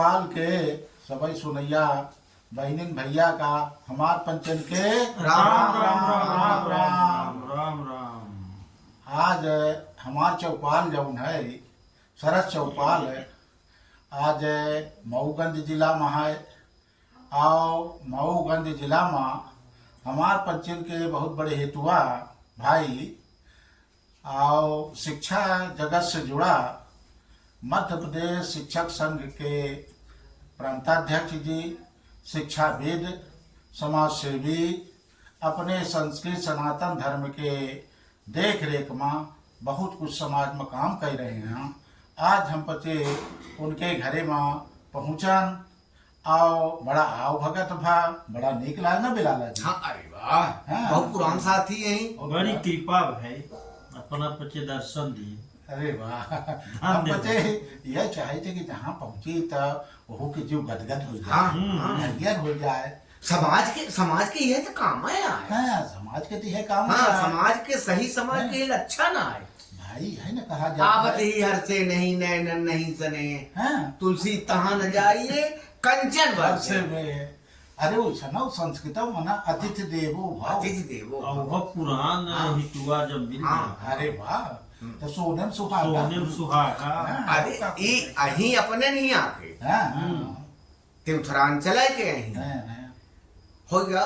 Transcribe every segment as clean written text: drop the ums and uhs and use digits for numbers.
चौपाल के सबई सुनैया बहनिन भैया का हमार पंचन के राम राम राम। राम राम। आज हमार चौपाल जौन है सरस चौपाल है। आज मऊगंज जिला में है और मऊगंज जिला में हमार पंचन के बहुत बड़े हेतुआ भाई और शिक्षा जगत से जुड़ा मध्य प्रदेश शिक्षक संघ के प्रांताध्यक्ष जी, शिक्षाविद, समाज सेवी, अपने संस्कृत सनातन धर्म के देख रेख में बहुत कुछ समाज में काम कर रहे हैं। आज हम पते उनके घरे में पहुँचन और बड़ा आव भगत भा, बड़ा नीक लागना बिलाला जी। हाँ, अरे वाह, हाँ। बहुत पुरान साथी यही। बड़ी कृपा है अपना पचे दर्शन दिए। अरे वाह, हम पते यह चाहे थे कि जहाँ पहुँची तो वह के जीव गदगद हो हाँ, जाए, हरियर हो जाए। समाज के यह तो काम है यार। हाँ, समाज के तो यह काम हाँ, है। समाज के सही समाज के अच्छा ना है। भाई है ना कहा जाता आवत है। ही हर से नहीं नैनन नहीं सने, हाँ, तुलसी तहाँ न जाइए कंचन वर्षे वर्षे। में अरे वो सनौ संस्कृतम मना अतिथि देवो भव। अतिथि देवो और वह पुरान हाँ। हितुआ जब मिल हाँ। गया अरे वाह, तो सोनम सुहागा। सोनेम सुहागा। हाँ। अरे ये अही अपने नहीं आके हाँ, त्योथरांचल है के अही हाँ, हो गया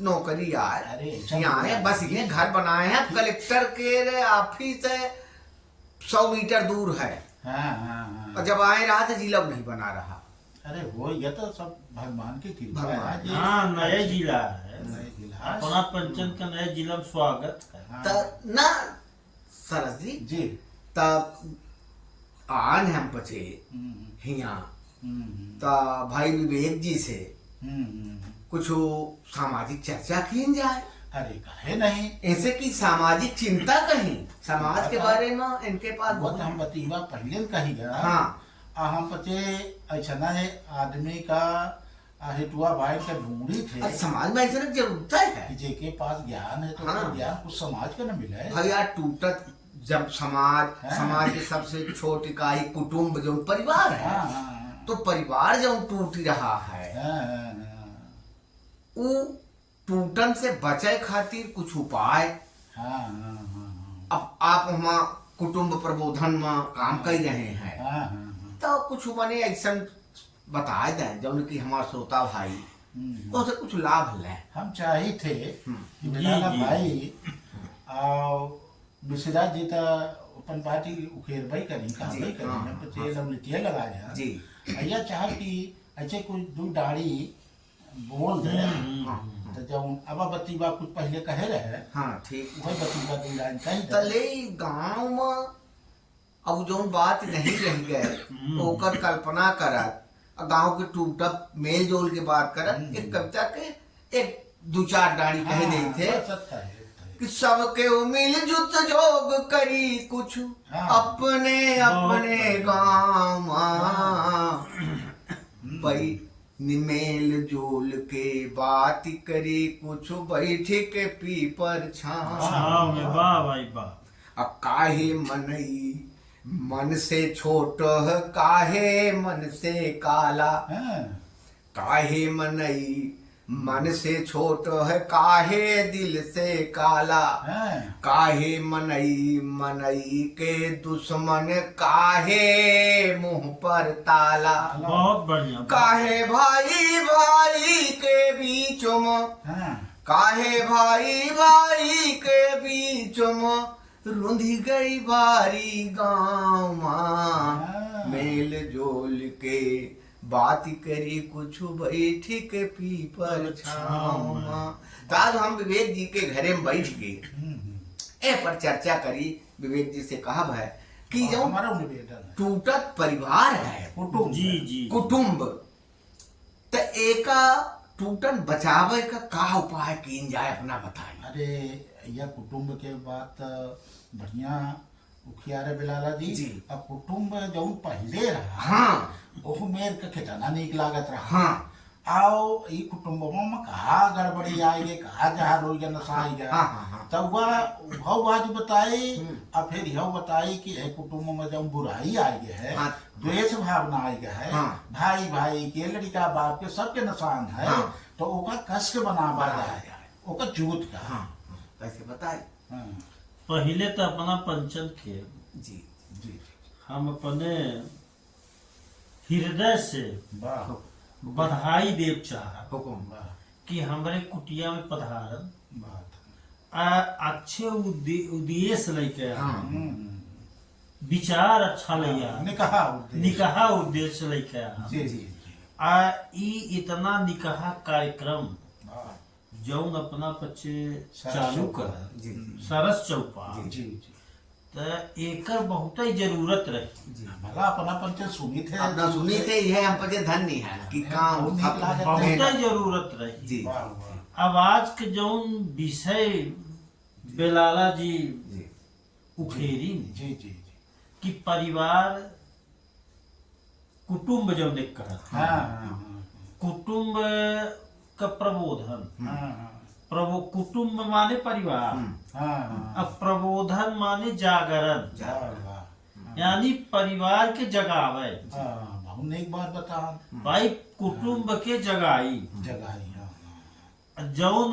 नौकरी आए। अरे यहाँ है बस ये घर बनाए हैं कलेक्टर के ऑफिस है 100 मीटर दूर है। हाँ। और जब आए रहा तो जिला नहीं बना रहा। अरे वो ये तो सब भगवान की कृपा भगवान है जी। हाँ, नया जिला है। नए जिला है। अपना पंचन का नए जिला में स्वागत है। हाँ, त ना सरस जी जी। तब आन हम पचे हम्म, हिया हम्म, त भाई विवेक जी से हम्म। कुछ सामाजिक चर्चा की जाए। अरे कहे नहीं, ऐसे की सामाजिक चिंता कहीं समाज के बारे में इनके पास वो बहुत तो हम बतीवा पहले कही गया। हाँ हम पचे ऐसा है आदमी का हितुआ भाई का ढूंढी थे और समाज में ऐसा जरूरत है कि जेके पास ज्ञान है तो हाँ। उसको ज्ञान कुछ समाज का न मिले। भैया टूटत जब समाज हाँ। समाज के सबसे छोटी इकाई कुटुंब जो परिवार है हाँ, हाँ, तो परिवार जो टूट रहा है हाँ, वो टूटन से बचे खातिर कुछ उपाय। हाँ, अब आप वहाँ कुटुंब प्रबोधन में काम कर रहे हैं हाँ, तो कुछ मने ऐसा बताए दें जो कि हमारे श्रोता भाई तो से कुछ लाभ लें। हम चाहे थे कि जी, बेटा जी। भाई और विश्वराज जी तो अपन पार्टी उखेर भाई करी जी, काम नहीं करी हाँ, हम तो लवलितिया लगाया जी भैया चाह कि ऐसे कुछ दो दाढ़ी बोल दे तो जब अब बतीबा कुछ पहले कहे रहे हाँ ठीक। वही बतीबा दो लाइन कही दे। तले गांव में अब जो बात नहीं रह गए ओकर कल्पना करत और गांव के टूटब मेल जोल के बात करत एक कविता के एक दो चार डाड़ी कह दे थे सत्य है। कि सबके मिलजुल जोग करी कुछ हाँ। अपने अपने गाँव भाई निमेल जोल के बात करी कुछ बैठ के पीपर छाव। छाव में वाह भाई वाह। अब काहे मनई मन से छोट काहे मन से काला। हाँ, काहे मनई मन से छोट है काहे दिल से काला। हाँ, काहे मनई मनई के दुश्मन काहे मुंह पर ताला। बहुत बढ़िया। काहे भाई भाई के बीच में हाँ, काहे भाई भाई के बीच में रुंधी गई बारी गाँव हाँ। मेल जोल के बात करी कुछ बैठ के पीपर छाँव में। तो आज हम विवेक जी के घरे में बैठ गए ए पर चर्चा करी। विवेक जी से कहा है कि जो हमारा निवेदन है टूटत परिवार है कुटुंब जी जी। कुटुंब तो एका टूटन बचावे का उपाय किन जाए अपना बताइए। अरे यह कुटुंब के बात बढ़िया उखियारे बिलाला जी। जी। अब कुटुंब जो पहले रहा हाँ ओह मेर के कितना नीक लागत रहा। हाँ आओ ई कुटुंब में कहा गड़बड़ी आएगी कहा जहाँ रोज नसाई जा हाँ, हाँ, हाँ। तब वह हव बात बताई और फिर यह बताई कि है कुटुंब में जब बुराई आई है हाँ। द्वेष भावना आई है हाँ। भाई भाई के लड़का बाप के सबके नुकसान है हाँ। तो ओका कस के बनावा जाए ओका जूत का हाँ कैसे बताए हाँ, पहले तो अपना पंचन के जी जी हम अपने हृदय से वाह बधाई देव चाह हुकुम वाह कि हमारे कुटिया में पधारन बात अच्छे उद्देश्य लेके आए। हाँ। विचार अच्छा लैया निकाह उद्देश्य। निकाह उद्देश्य लेके आए। जी जी जी इतना निकाह कार्यक्रम वाह जौन अपना बच्चे सरस चालू चौपाल। कर जी सरस चौपाल जी जी तो एकर बहुत ही जरूरत रही। जी भला अपना पंच सुनी थे अपना सुनी थे यह हम पर धन्य है कि काम बहुत नीक लागत बहुत है। ही जरूरत रही। जी वाह वाह अब आज के जौन विषय बेलाला जी जी उखेरी ने जी जी जी कि परिवार कुटुंब जब ने कहा हाँ हाँ कुटुंब का प्रबोधन हाँ कुटुंब माने परिवार हाँ हाँ अब प्रबोधन माने जागरण वाह वाह यानी परिवार के जगावे हाँ बहुत नेक बात बता भाई कुटुंब के जगाई जगाई हाँ जौन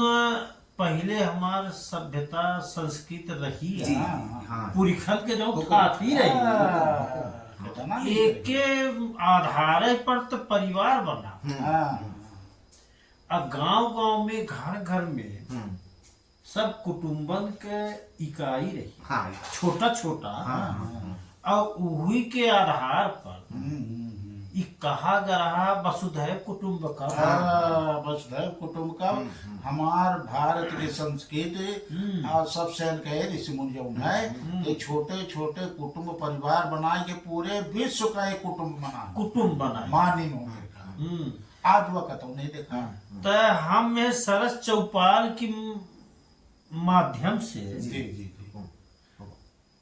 पहले हमार सभ्यता संस्कृत रही जी है हाँ पुरखन के जो ठाठ ही रही बताना एक के आधार पर तो परिवार बना। हाँ अब गांव गांव में घर घर में हम्म, सब कुटुंबन के इकाई रही हाँ छोटा छोटा हाँ और उही के आधार पर ई कहा गया वसुधैव कुटुंबकम। वसुधैव कुटुंब का हमार भारत की संस्कृति और सबसे कहे ऋषि मुनि जो है ये छोटे छोटे कुटुंब परिवार बनाए के पूरे विश्व का एक कुटुंब बना कुटुंब बना मानी नो आज वक्त नहीं देखा तो हम में सरस चौपाल की माध्यम से जी जी जी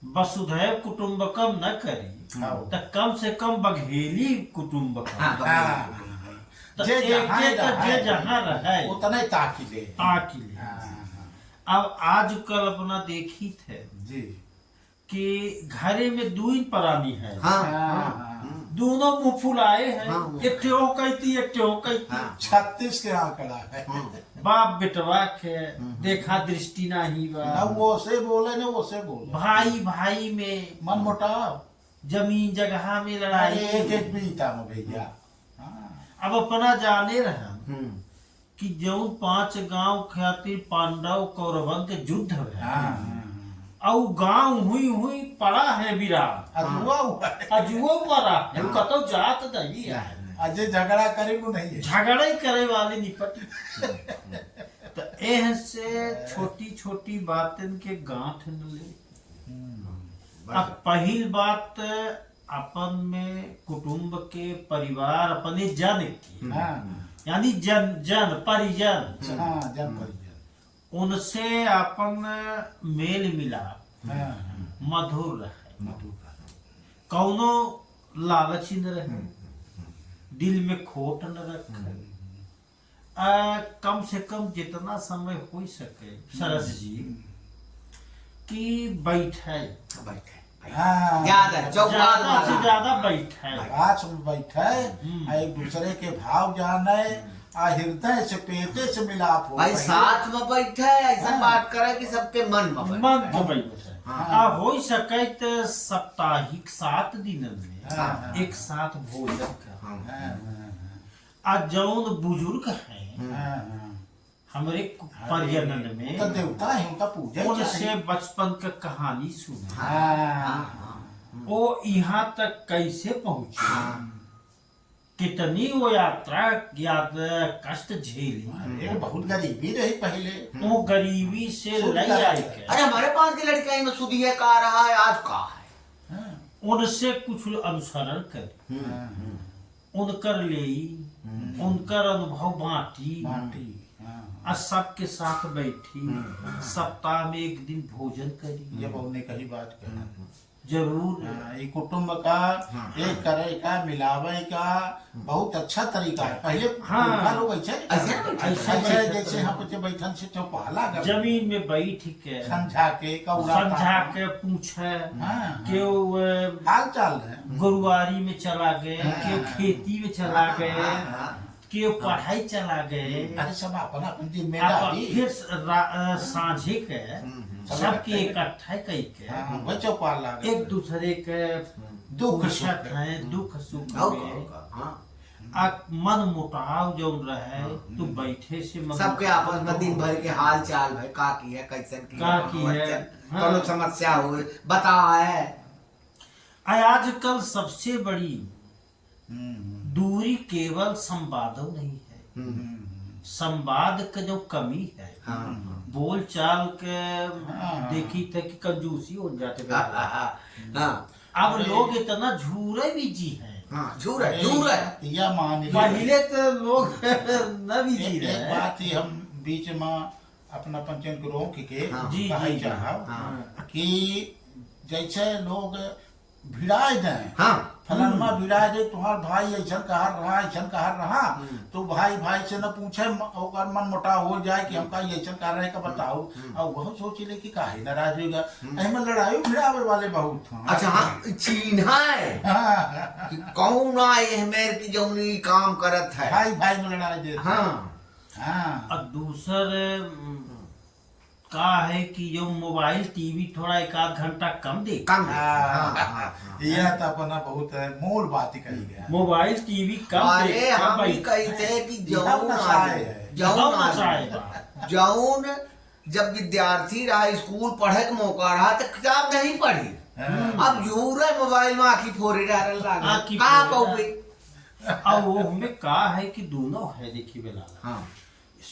वसुधैव कुटुंबकम न करी हाँ। तो कम से कम बघेली कुटुंबकम हाँ, तो जे जहाँ एक रहे, जे जहाँ रहे उतने ताकि ले ताकि ले। अब आजकल अपना देखी थे जी कि घरे में दू प्राणी है हाँ दोनों मुंह फुलाए हैं हाँ। एक ठो कहती एक ठो कहती हाँ। 36 के आंकड़ा है बाप बेटवा के देखा दृष्टि नहीं बा न वो से बोले न वो से बोले भाई भाई में मन मुटाव जमीन जगह में अरे लड़ाई एक एक बीता में भैया अब अपना जाने रहा हम्म, कि जौन 5 गांव खातिर पांडव कौरवन के युद्ध है और गांव हुई हुई पड़ा है विराट अजुआ हुआ है अजुओ पड़ा है कतो जात नहीं है अजय झगड़ा करे को नहीं है झगड़ा ही करे वाले निपट तो एह से छोटी छोटी बातन के गांठ न ले। अब पहिल बात अपन में कुटुंब के परिवार अपने जन की हाँ यानी जन जन परिजन हाँ जन परिजन उनसे अपन मेल मिलाप हाँ मधुर रहे मधु कौनो लालची न रहे दिल में खोट न रखे कम से कम जितना समय हो सके सरस जी कि बैठे बैठे हाँ ज्यादा चौपाल ज्यादा से वाला। ज्यादा बैठे पास में बैठे आ एक दूसरे के भाव जाने आ हृदय से पेटे से मिलाप हो भाई साथ में बैठे ऐसा हाँ। बात करे कि सबके मन में बैठे। मन तो बैठे हाँ। हो सके तो साप्ताहिक 7 दिन में हाँ। एक साथ भोजन कर हाँ, हाँ आ जौन बुजुर्ग हैं हाँ हमारे परिजनन में तो देवता है उनका पूजा उनसे चाहिए। बचपन का कहानी सुने हाँ वो यहाँ तक कैसे पहुंचे हाँ। कितनी वो यात्रा कष्ट झेली अरे बहुत गरीबी रही पहले वो गरीबी से शुद्ध लई है। आई के अरे हमारे पास के लड़का में सुधिया का रहा है आज का है हाँ, उनसे कुछ अनुसरण कर उनकर ले उनकर अनुभव बांटी माटी हाँ और सबके साथ बैठी सप्ताह में एक दिन भोजन करी ये बहुत ने कही बात कहना जरूर ये कुटुंब का हाँ, एक करे का मिलावे का बहुत अच्छा तरीका है। पहले हाँ। पुरखा लोग ऐसे ऐसे जैसे हम कुछ बैठन से चौपाला कर जमीन में बैठ के समझा के कौड़ा समझा के पूछे हाँ, क्यों हाल चाल है। गुरुवारी में चला गए, हाँ, क्यों हाँ। खेती में चला गए, क्यों पढ़ाई चला गए। अरे सब अपना अपन आप जिम्मेदारी फिर साझे के सबके इकट्ठा कई के हाँ, वो चौपाला कर। एक दूसरे के दुख पूछत सुख है, दुख सुख और में हाँ, आ मन मुटाव जो रहे तो बैठे से मन सबके आपस में दिन भर के हाल चाल भाई का की है, कैसन की का की है, हाँ। कोनो समस्या हुए बता है। आजकल सबसे बड़ी हम्म, दूरी केवल संवादों नहीं है, हम्म, संवाद का जो कमी है, हाँ, हाँ। बोल चाल के हाँ। देखी तक कि कंजूसी हो जाते हाँ, हैं। हाँ, हाँ, अब अरे। लोग इतना झूरे बीजी हैं। हाँ, झूर है, झूर है। या मान लीजिए पहले तो लोग न बीजी एक रहे। बात ही हम बीच में अपना पंचन को रोक के हाँ, जी, कहे जी, चाहब हाँ, कि जैसे लोग भिड़ाए दें हाँ, फलनमा भिड़ाए दे तुम्हार भाई ऐसा कहर रहा तो भाई भाई से न पूछे ओकर मन मोटा हो जाए कि हमका ऐसा कर रहे का बताओ और वह सोच ले कि काहे नाराज होगा एमे लड़ाई भिड़ावे वाले बहुत हैं। अच्छा हाँ, चिन्हा है हाँ, कि कौन आए मेर की जौनी काम करत है। भाई भाई में लड़ाई दे हाँ, हाँ और दूसर का है कि जो मोबाइल टीवी थोड़ा एक आध घंटा कम दे। कम है। हाँ, हाँ, हाँ। यह तो अपना बहुत मूल बात ही कही गया मोबाइल टीवी कम दे। अरे हम ही कही थे कि जौन जौन आदमी है। जौन जौन आदमी आए। जौन जब विद्यार्थी रहा स्कूल पढ़े के मौका रहा तो किताब नहीं पढ़ी। हाँ। अब जूरे मोबाइल में आखी फोड़े डालने लगा आँखी का फोड़े पौबे। और वो हमें का है कि दोनों है देखी बेला हाँ,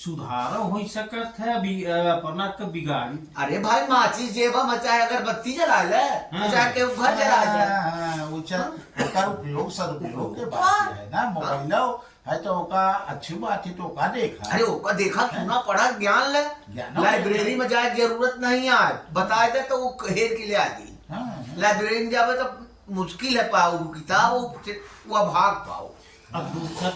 सुधारो हो सकत है अभी अपना के बिगाड़ी। अरे भाई माचिस जेबा में चाहे अगरबत्ती जला ले हाँ। चाहे के घर जला ले। हाँ, ओकर उपयोग सदुपयोग के बात है ना मोबाइल है तो ओका अच्छी बात है तो ओका देखा अरे ओका देखा सुना पढ़ा ज्ञान ले ज्ञान लाइब्रेरी में जाए जरूरत नहीं आज बताए दे तो वो हेर के लिए आ दी। हाँ, लाइब्रेरी में जावे तो मुश्किल है पाओ किताब वो भाग पाओ। अब दूसरा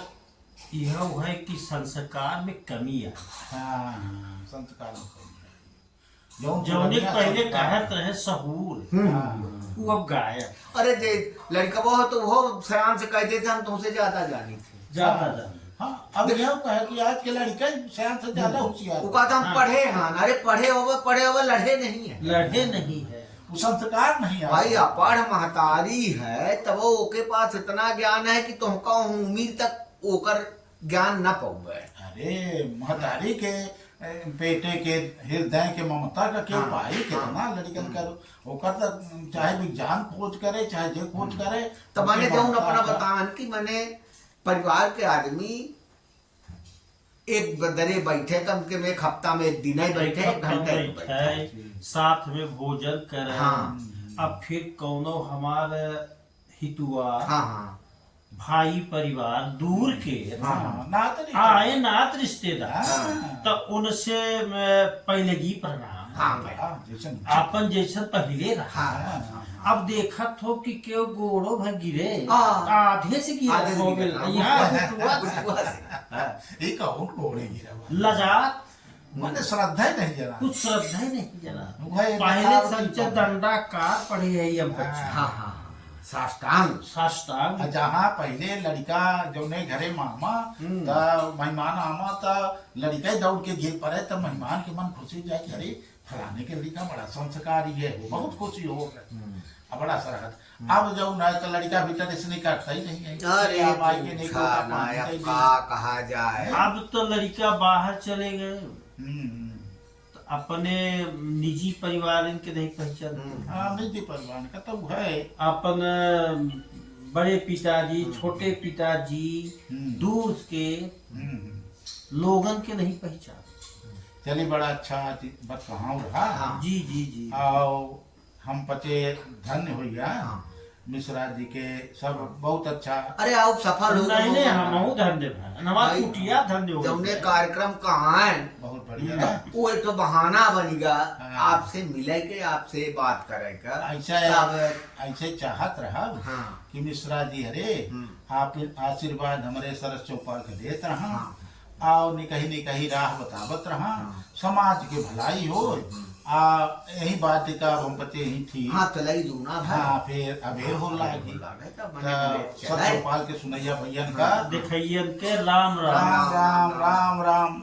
यह है कि संस्कार में कमी है। हाँ, संस्कार में कमी है। जौने पहले संस्कार- कहत रहे सहूर हाँ, वो अब गायब अरे जे लड़का वो तो वो सयान से कहते थे हम तुमसे ज्यादा जानी थे। ज्यादा जाने। हाँ, अब यह कहे कि आज के लड़के शायद से ज्यादा होशियार वो कहता हम हाँ। पढ़े हाँ अरे पढ़े होवे लड़े नहीं है। लड़े नहीं है। वो संस्कार नहीं है भाई अपढ़ महतारी है तब वो ओके पास इतना ज्ञान है कि तुमका उम्मीद तक ओकर ज्ञान न पौबे। अरे महतारी के बेटे के हृदय के ममता का क्यों हाँ, पाई कितना लड़कन करो ओकर तक चाहे विज्ञान खोज करे चाहे जे खोज करे तो मैंने उनके जौन ममता अपना का- बतान कि मैंने परिवार के आदमी एक दरे बैठे कम के में एक हफ्ता में एक दिन ही बैठे एक घंटे में बैठे। बैठे साथ में भोजन करे। हाँ। अब फिर कौनो हमार हितुआ हाँ, हाँ, भाई परिवार दूर के हाँ, नात नहीं आए नात रिश्तेदार हाँ। तो उनसे पहले जी प्रणाम हाँ भाई। हाँ, जैसन आपन जैसा पहले रहा। हाँ, हाँ, अब देखत हो कि क्यों गोड़ो भर गिरे हाँ। आधे से गिरा आधे से हो गिरा। गइल। यहाँ बुझुआ से। ये कहूँ कोड़े गिरा लजात मैंने श्रद्धा ही नहीं जरा कुछ श्रद्धा ही नहीं जना। वह पहले बताओ संच कि- दंडाकार पढ़े है हम हाँ। हाँ, हाँ, साष्टांग। साष्टांग जहाँ पहले लड़का जो ने घरे मामा त मेहमान आमा त लड़का ही दौड़ के गिर पड़े त मेहमान के मन खुशी जाए कि अरे फलाने के लड़का बड़ा संस्कारी है बहुत खुशी हो अब बड़ा सरहद अब जो न तो लड़का भीतर इसने करता ही नहीं है अरे अब आए के नहीं पूछा कोई ना पानी अब दे दी। का कहा जाए। अब तो लड़का बाहर चले गए हम्म, तो अपने निजी परिवार इनके नहीं पहचान। हाँ निजी परिवार का तो है अपन बड़े पिताजी छोटे पिताजी दूर के लोगन के नहीं पहचान। चलिए बड़ा अच्छा बस कहाँ रहा हाँ। जी जी जी। और हम पचे धन्य हो गया हाँ। मिश्रा जी के सब बहुत अच्छा। अरे आप सफल हो नहीं नहीं हमहू धन्य भाई नवाज भाई, कुटिया धन्य हो जौने गए। कार्यक्रम कहाँ है बहुत बढ़िया। वो एक तो बहाना बन गया हाँ। आपसे मिले के आपसे बात करे का ऐसा तब- ऐसे चाहत रहा हाँ कि मिश्रा जी हरे आप आशीर्वाद हमारे सरस चौपाल के देत रहा हाँ। आओ निकही राह बतावत रहा समाज के भलाई हो यही बात का हम पते ही थी। हाँ चलाई दूना भाई हाँ फिर अबेर हो लागी लागे तब तो बने सर चौपाल के सुनैया भैया का दिखैयन के राम राम राम राम राम राम।